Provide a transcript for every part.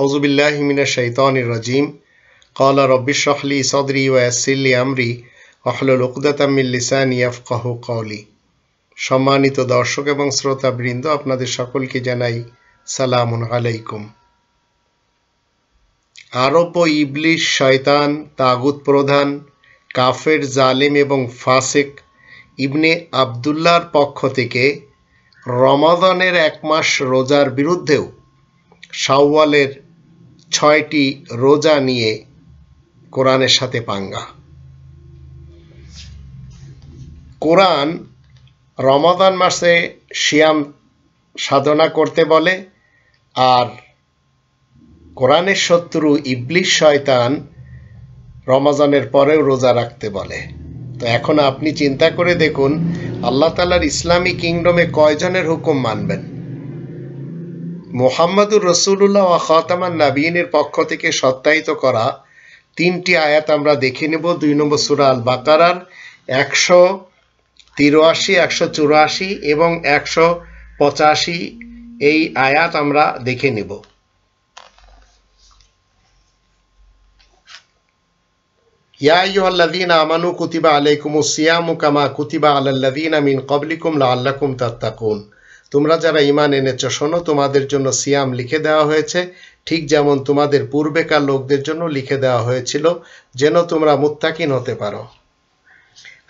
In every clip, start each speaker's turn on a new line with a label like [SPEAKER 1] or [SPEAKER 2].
[SPEAKER 1] আউযু বিল্লাহি মিনাশ শাইতানির রাজিম। ক্বালা রাব্বি ইশরাহ লি সাদরি ওয়া ইয়াসসির লি আমরি ওয়াহলুল উকদাতাম মিন লিসানি ইয়াফকাহু কওলি। সম্মানিত দর্শক এবং শ্রোতাবৃন্দ, আপনাদের সকলকে জানাই সালামুন আলাইকুম। আরব ও ইবলিস, শয়তান, তাগুত প্রধান, কাফের, জালেম এবং ফাসিক ইবনে আবদুল্লাহর পক্ষ থেকে রমাদানের 1 মাস রোজার বিরুদ্ধেও শাওয়ালের 6টি রোজা নিয়ে কোরআনের সাথে পাঙ্গা। কোরআন রমাদান মাসে সিয়াম সাধনা করতে বলে, আর কোরআনের শত্রু ইবলিস শয়তান রমাজানের পরেও রোজা রাখতে বলে। তো এখন আপনি চিন্তা করে দেখুন, আল্লাহ তাআলার ইসলামী কিংডমে কয়জনের হুকুম মানবেন? মুহাম্মদুর রাসূলুল্লাহ ওয়া খাতামান নাবিয়িনের পক্ষ থেকে সত্যায়িত করা 3টি আয়াত আমরা দেখে নেব। 2 নম্বর সূরা আল বাকারার 183, 184 এবং 185 এই আয়াত আমরা দেখে নেব। ইয়া আইয়ুহাল্লাযীনা আমানু কুতিবা আলাইকুমুস সিয়ামু কামা কুতিবা আলাল্লাযীনা মিন ক্বাবলিকুম লাআল্লাকুম তাত্তাকুন। তোমরা যারা ঈমান এনেছো, শোনো, তোমাদের জন্য সিয়াম লিখে দেওয়া হয়েছে, ঠিক যেমন তোমাদের পূর্বেকার লোকদের জন্য লিখে দেওয়া হয়েছিল, যেন তোমরা মুত্তাকিন হতে পারো।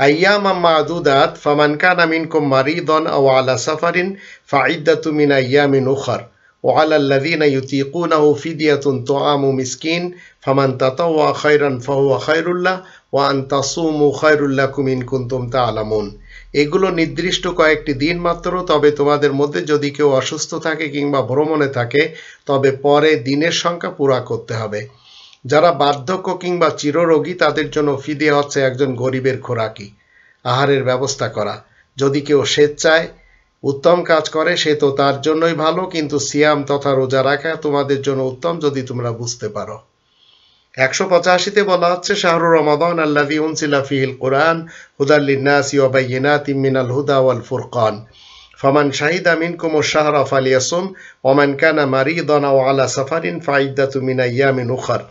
[SPEAKER 1] আইয়ামাম মা'দুদাত ফামান কানা মিনকুম মারিদান আও আলা সাফারিন ফাইদ্দাতুম মিন আইয়ামিন উখর ওয়া আলাল্লাযীনা ইউতীকুনাহু ফিদিয়াতুন তুআমু মিসকিন ফামান তাতাওয়া খায়রান ফাহুয়া খায়রুল লাহ ওয়া আন তাসুমু খায়রুল লাকুম ইন কুনতুম তা'লামুন। এগুলো নির্দিষ্ট কয়েকটি দিন মাত্র, তবে তোমাদের মধ্যে যদি কেউ অসুস্থ থাকে কিংবা ভ্রমণে থাকে তবে পরে দিনের সংখ্যা পুরা করতে হবে। যারা বার্ধক্য কিংবা চিররোগী তাদের জন্য ফিদিয়া হচ্ছে একজন গরিবের খোরাকি, আহারের ব্যবস্থা করা। যদি কেউ স্বেচ্ছায় উত্তম কাজ করে সে তো তার জন্যই ভালো, কিন্তু সিয়াম তথা রোজা রাখা তোমাদের জন্য উত্তম যদি তোমরা বুঝতে পারো। 185তে বলা হচ্ছে, শাহরু রমাদান আল্লাযী উনজিলা ফীহিল কুরআন হুদাল লিন-নাসি ওয়া বায়্যিনাতিম মিনাল হুদা ওয়াল ফুরকান ফামান শাহিদা মিনকুমুশ শাহরা ফালিয়াসুম ওয়া মান কানা মারিদান আও আলা সাফারিন ফাইদ্দাতুম মিন আইয়ামিন উখর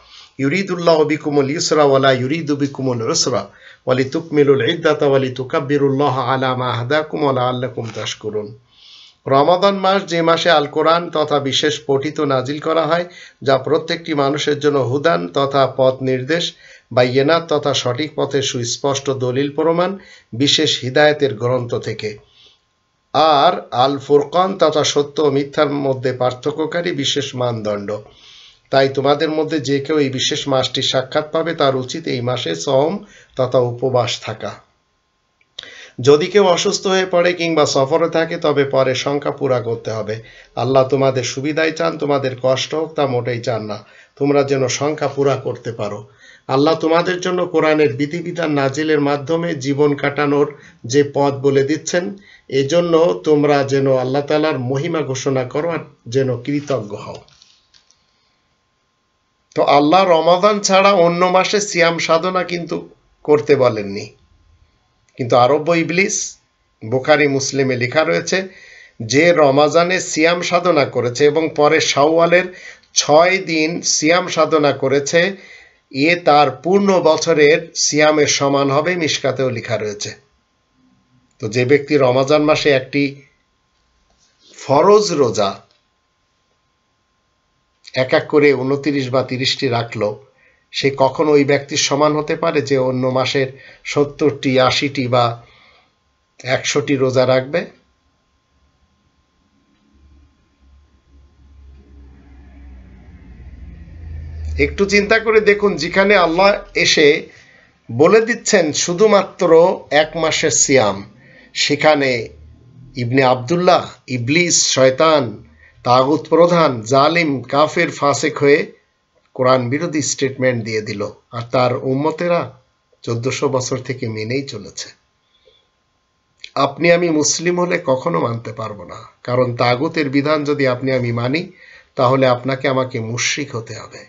[SPEAKER 1] ইউরিদুল্লাহু বিকুমুল ইউসরা ওয়া লা ইউরিদু বিকুমুল উসরা ওয়া লিতুকমিলুল ইদ্দাতা ওয়া লিতুকাব্বিরুল্লাহা আলা মা হাদাকুম ওয়া লাআল্লাকুম তাশকুরুন। রমাদান মাস যে মাসে আল কোরআন তথা বিশেষ পঠিত নাজিল করা হয়, যা প্রত্যেকটি মানুষের জন্য হুদান তথা পথ নির্দেশ, বাইয়িনাত তথা সঠিক পথের সুস্পষ্ট দলিল প্রমাণ, বিশেষ হিদায়াতের গ্রন্থ থেকে, আর আল ফুরকান তথা সত্য ও মিথ্যার মধ্যে পার্থক্যকারী বিশেষ মানদণ্ড। তাই তোমাদের মধ্যে যে কেউ এই বিশেষ মাসটি সাক্ষাৎ পাবে তার উচিত এই মাসে সওম তথা উপবাস থাকা। যদি কেউ অসুস্থ হয়ে পড়ে কিংবা সফরে থাকে তবে পরে সংখ্যা পুরা করতে হবে। আল্লাহ তোমাদের সুবিধাই চান, তোমাদের কষ্ট হোক তা মোটেই চান না, তোমরা যেন সংখ্যা পুরা করতে পারো। আল্লাহ তোমাদের জন্য কোরআনের বিধিবিধান নাজিলের মাধ্যমে জীবন কাটানোর যে পথ বলে দিচ্ছেন, এজন্য তোমরা যেন আল্লাহ তাআলার মহিমা ঘোষণা করো আর যেন কৃতজ্ঞ হও। তো আল্লাহ রমাদান ছাড়া অন্য মাসে সিয়াম সাধনা কিন্তু করতে বলেননি, কিন্তু আরব ইবলিস, বুখারী মুসলিমে লেখা রয়েছে, যে রমাজানে সিয়াম সাধনা করেছে এবং পরে শাওয়ালের 6 দিন সিয়াম সাধনা করেছে, এ তার পূর্ণ বছরের সিয়ামের সমান হবে, মিশকাতেও লেখা রয়েছে। তো যে ব্যক্তি রমাজান মাসে একটি ফরজ রোজা এক এক করে 29 বা 30টি রাখলো, সে কখনো ওই ব্যক্তির সমান হতে পারে যে অন্য মাসের 70টি, 80টি বা 100টি রোজা রাখবে? একটু চিন্তা করে দেখুন, যেখানে আল্লাহ এসে বলে দিচ্ছেন শুধুমাত্র 1 মাসের সিয়াম, সেখানে ইবনে আবদুল্লাহ, ইবলিস, শয়তান, তাগুত প্রধান, জালিম, কাফের, ফাসিক হয়ে কোরআন বিরোধী স্টেটমেন্ট দিয়ে দিল, আর তার উম্মতেরা 1400 বছর থেকে মেনেই চলেছে। আপনি আমি মুসলিম হলে কখনো মানতে পারবো না, কারণ তাগুতের বিধান যদি আপনি আমি মানি তাহলে আপনাকে আমাকে মুশরিক হতে হবে।